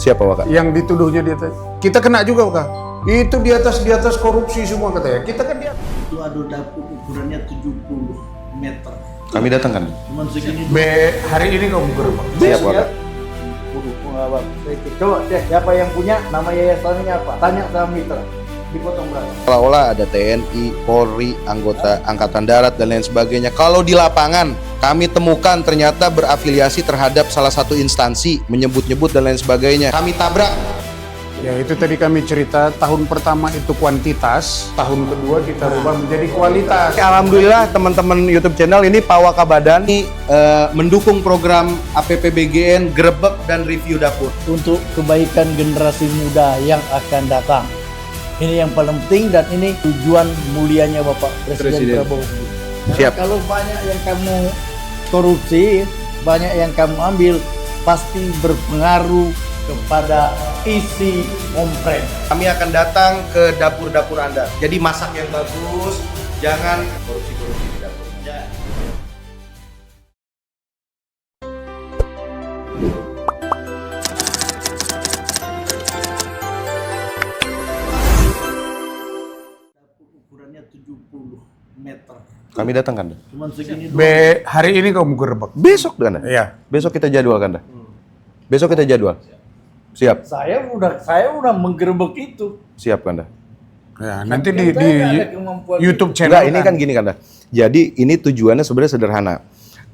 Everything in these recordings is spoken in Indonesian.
Siapa Waka? Yang dituduhnya di atas. Kita kena juga Waka. Itu di atas korupsi semua katanya. Kita kan dia. Itu ada dapur ukurannya 70 meter. Kami datang kan? Cuman segini Hari ini kamu gerbang. Siap Waka. Coba cek siapa yang punya, nama yayasannya apa? Tanya sama mitra. Dipotong berapa? Seolah-olah ada TNI, Polri, anggota Angkatan Darat dan lain sebagainya. Kalau di lapangan kami temukan ternyata berafiliasi terhadap salah satu instansi, menyebut-nyebut dan lain sebagainya. Kami tabrak. Ya itu tadi kami cerita, tahun pertama itu kuantitas, tahun kedua kita rubah menjadi kualitas. Alhamdulillah teman-teman YouTube channel ini Pak Waka Badan ini mendukung program APPBGN Grebek dan Review Dapur. Untuk kebaikan generasi muda yang akan datang. Ini yang paling penting dan ini tujuan mulianya Bapak Presiden. Prabowo. Siap. Kalau banyak yang kamu korupsi, banyak yang kamu ambil, pasti berpengaruh kepada isi ompren. Kami akan datang ke dapur-dapur Anda. Jadi masak yang bagus, jangan korupsi-korupsi di dapur. dapur ukurannya 70 meter. Kami datang kan? Cuman segini Hari ini kamu gerbang. Besok kan? Iya. Besok kita jadwal kan? Besok kita jadwal. Siap. Saya udah menggerebek itu. Siap kan? Ya, nanti Saya di nggak ada kemampuan YouTube itu. channel. Enggak, ini kan gini kan. Jadi ini tujuannya sebenarnya sederhana.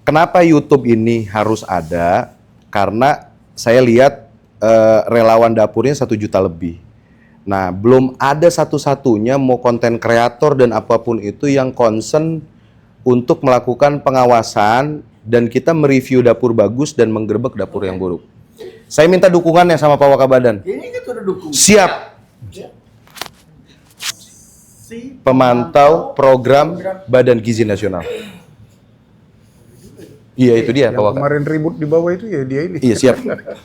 Kenapa YouTube ini harus ada? Karena saya lihat relawan dapurnya 1 juta lebih. Nah, belum ada satu-satunya mau konten kreator dan apapun itu yang concern untuk melakukan pengawasan dan kita mereview dapur bagus dan menggerebek dapur yang buruk. Saya minta dukungannya sama Pak Waka Badan. Ini kan sudah dukung. Siap. Si Pemantau program Badan Gizi Nasional. Iya, itu dia Pak Yang Waka. kemarin ribut di bawah itu ya dia ini. Iya, siap.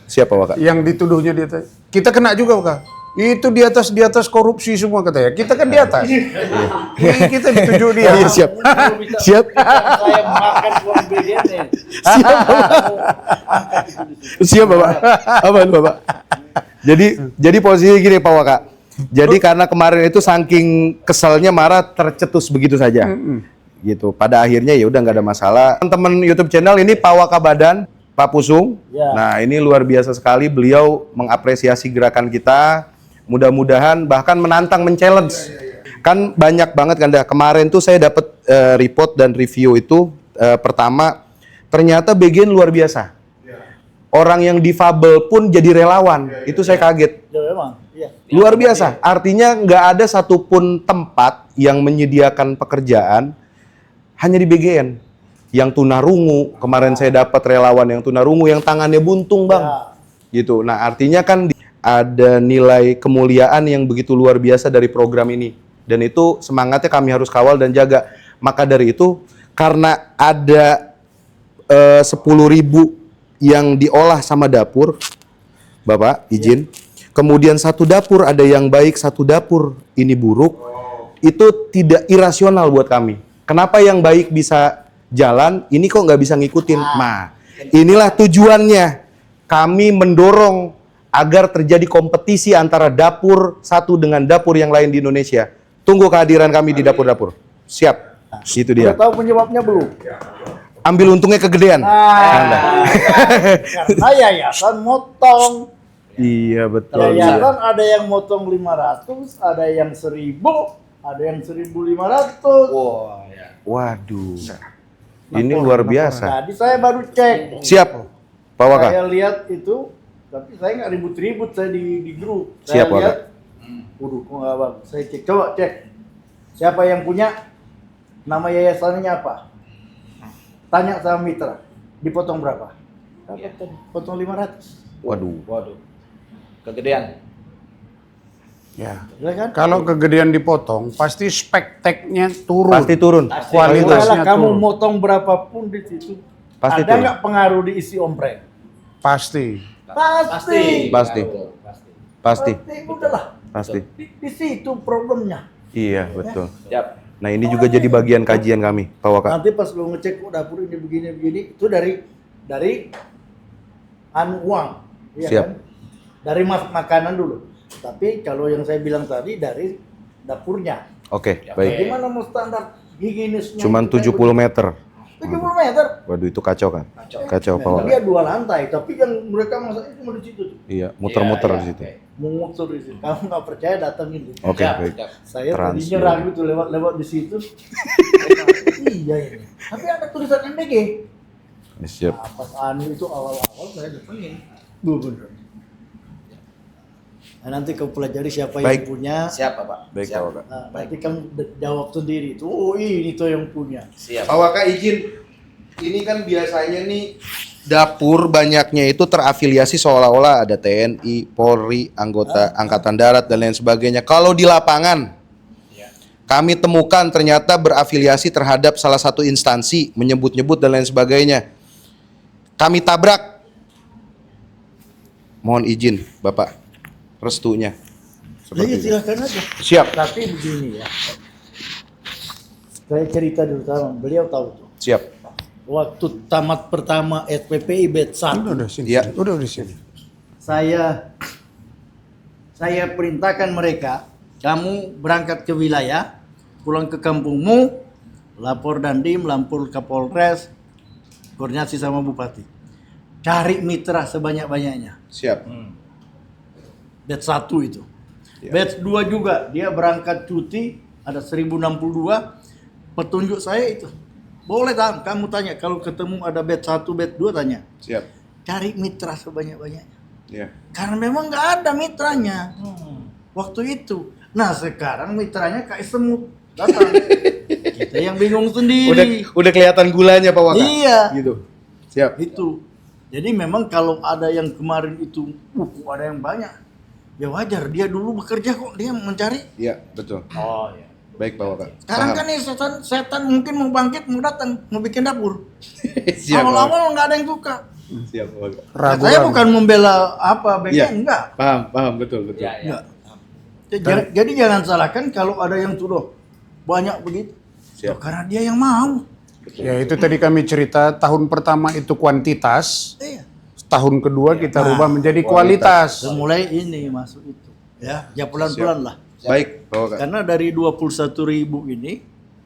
Siap Pak Waka. Yang dituduhnya di atas. Kita kena juga Waka. Itu di atas korupsi semua katanya. Kita kan di atas. Ini kita dituju dia. Iya, siap. Siap. saya makan uang BDN. Siap Bapak. Apa itu Bapak? Jadi posisinya gini Pak Waka. Jadi karena kemarin itu saking keselnya marah tercetus begitu saja. Gitu. Pada akhirnya ya udah nggak ada masalah. Teman-teman YouTube channel ini Pak Waka Badan, Pak Pusung. Ya. Nah, ini luar biasa sekali beliau mengapresiasi gerakan kita. Mudah-mudahan bahkan menantang, men-challenge. Kan banyak banget kan dah. Kemarin tuh saya dapat report dan review itu pertama ternyata BGN luar biasa. Orang yang difabel pun jadi relawan. Itu saya kaget. Ya, memang. Iya. Luar biasa. Artinya nggak ada satupun tempat yang menyediakan pekerjaan hanya di BGN. Yang tunarungu, kemarin saya dapat relawan yang tunarungu yang tangannya buntung bang. Gitu. Nah artinya kan ada nilai kemuliaan yang begitu luar biasa dari program ini. Dan itu semangatnya kami harus kawal dan jaga. Maka dari itu, karena ada 10.000 yang diolah sama dapur, Bapak izin. Kemudian satu dapur ada yang baik, satu dapur ini buruk. Itu tidak irasional buat kami. Kenapa yang baik bisa jalan, ini kok nggak bisa ngikutin? Nah, inilah tujuannya. Kami mendorong agar terjadi kompetisi antara dapur satu dengan dapur yang lain di Indonesia. Tunggu kehadiran kami di dapur-dapur. Siap. Itu dia. Udah tahu penyebabnya belum? Ambil untungnya kegedean. Karena yayasan motong. Iya betul. Yayasan ada yang motong 500, ada yang 1.000, ada yang 1.500. Wah, ya. Waduh. Ini luar biasa. Jadi saya baru cek. Siap. Pak Waka. Saya lihat itu, tapi saya nggak ribut-ribut, saya di grup. Siap, Saya Waka. lihat, waduh, kok nggak bang? Saya cek, coba cek. Siapa yang punya, nama yayasannya apa? Tanya sama mitra, dipotong berapa? Dapat tadi, potong 500. Waduh. Kegedean. Ya. Ya kan? Kalau kegedean dipotong, pasti spekteknya turun. Pasti turun. Kualitasnya Udahlah, kamu turun. motong berapapun di situ. Pasti ada turun. nggak pengaruh di isi ompren? Pasti. Pasti. Pasti. Udahlah. Pasti. Di situ problemnya. Iya betul. Siap. Nah ini juga jadi bagian kajian kami, Pak Waka. Nanti pas lu ngecek dapur ini begini itu dari uang, iya Siap. kan? Dari makanan dulu. Tapi kalau yang saya bilang tadi dari dapurnya. Oke, baik. Gimana mau standar higienisnya? Cuman itu kayak 70 meter. 70 meter. Waduh, itu kacau kan? Kacau, Pak Waka. Dia 2 lantai, tapi yang mereka masaknya cuma di situ tuh. Iya, muter-muter di situ. Muter di situ. Kamu nggak percaya datangin dulu. Oke, baik. Saya Trans tadinya dulu. ragu tuh lewat di situ. Iya ini. Tapi ada tulisan MBG. Siap. Nah, pas anu itu awal-awal saya datengin. Bener. Nah, nanti kau pelajari siapa Baik. yang punya. Siapa Pak? Baik, Siap. Pak Waka. Nah, nanti kamu jawab sendiri tuh. Oh ini tuh yang punya. Siap. Pak Waka izin, ini kan biasanya nih dapur banyaknya itu terafiliasi seolah-olah ada TNI, Polri, anggota Angkatan Darat dan lain sebagainya. Kalau di lapangan, kami temukan ternyata berafiliasi terhadap salah satu instansi, menyebut-nyebut dan lain sebagainya. Kami tabrak. Mohon izin, Bapak, restunya. Seperti Iya itu. silakan aja. Siap, Tapi begini ya. Saya cerita dulu sama beliau tahu tuh. siap. Waktu tamat pertama SPPI batch 1, Udah sini. Iya. Udah di sini. saya perintahkan mereka, kamu berangkat ke wilayah, pulang ke kampungmu, lapor Dandim, lapor Kapolres, koordinasi sama Bupati. Cari mitra sebanyak-banyaknya. Siap. Batch 1 itu. Ya. Batch 2 juga, dia berangkat cuti, ada 1062, petunjuk saya itu. Boleh kamu tanya, kalau ketemu ada batch 1, batch 2 tanya. Siap. Cari mitra sebanyak-banyaknya. Ya. Karena memang nggak ada mitranya waktu itu. Nah sekarang mitranya kayak semut datang. Kita yang bingung sendiri. Udah kelihatan gulanya, Pak Waka. Iya. Gitu. Siap. Itu. Jadi memang kalau ada yang kemarin itu, ada yang banyak. Ya wajar, dia dulu bekerja kok, dia mencari. Iya, betul. Oh iya. Baik, Pak Waka. Sekarang Paham. kan nih setan mungkin mau bangkit, mau datang, mau bikin dapur. Siap, Pak Waka. Awal-awal nggak ada yang suka. Siap, Pak Waka. Nah, saya bukan membela apa, Iya. enggak. Paham, betul. Enggak. Jadi jangan salahkan kalau ada yang sudah banyak begitu. Siap. Ya, karena dia yang mau. Ya itu tadi kami cerita tahun pertama itu kuantitas, Iya. tahun kedua kita Nah, rubah menjadi kualitas. Mulai ini masuk itu. Ya pelan-pelan lah. Baik, Pak Waka. Karena dari 21.000 ini,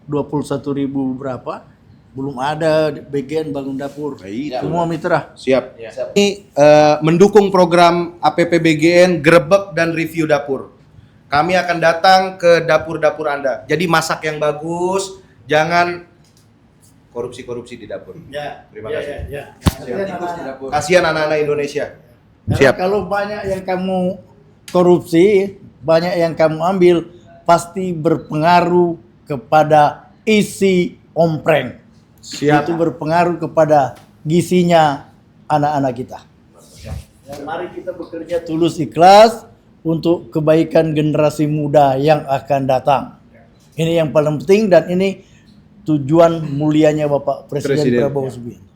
21.000 berapa, belum ada bagian bangun dapur. Baik. Semua mitra. Siap. Ini mendukung program APPBGN Grebek dan review dapur. Kami akan datang ke dapur-dapur Anda. Jadi masak yang bagus, jangan korupsi-korupsi di dapur. Ya. Terima kasih. Ya. Kasihan anak-anak Indonesia. Karena Siap. kalau banyak yang kamu korupsi, banyak yang kamu ambil, pasti berpengaruh kepada isi ompreng. Siap. Itu berpengaruh kepada gizinya anak-anak kita. Mari kita bekerja tulus ikhlas untuk kebaikan generasi muda yang akan datang. Ini yang paling penting dan ini tujuan mulianya Bapak Presiden Presiden. Prabowo Subianto.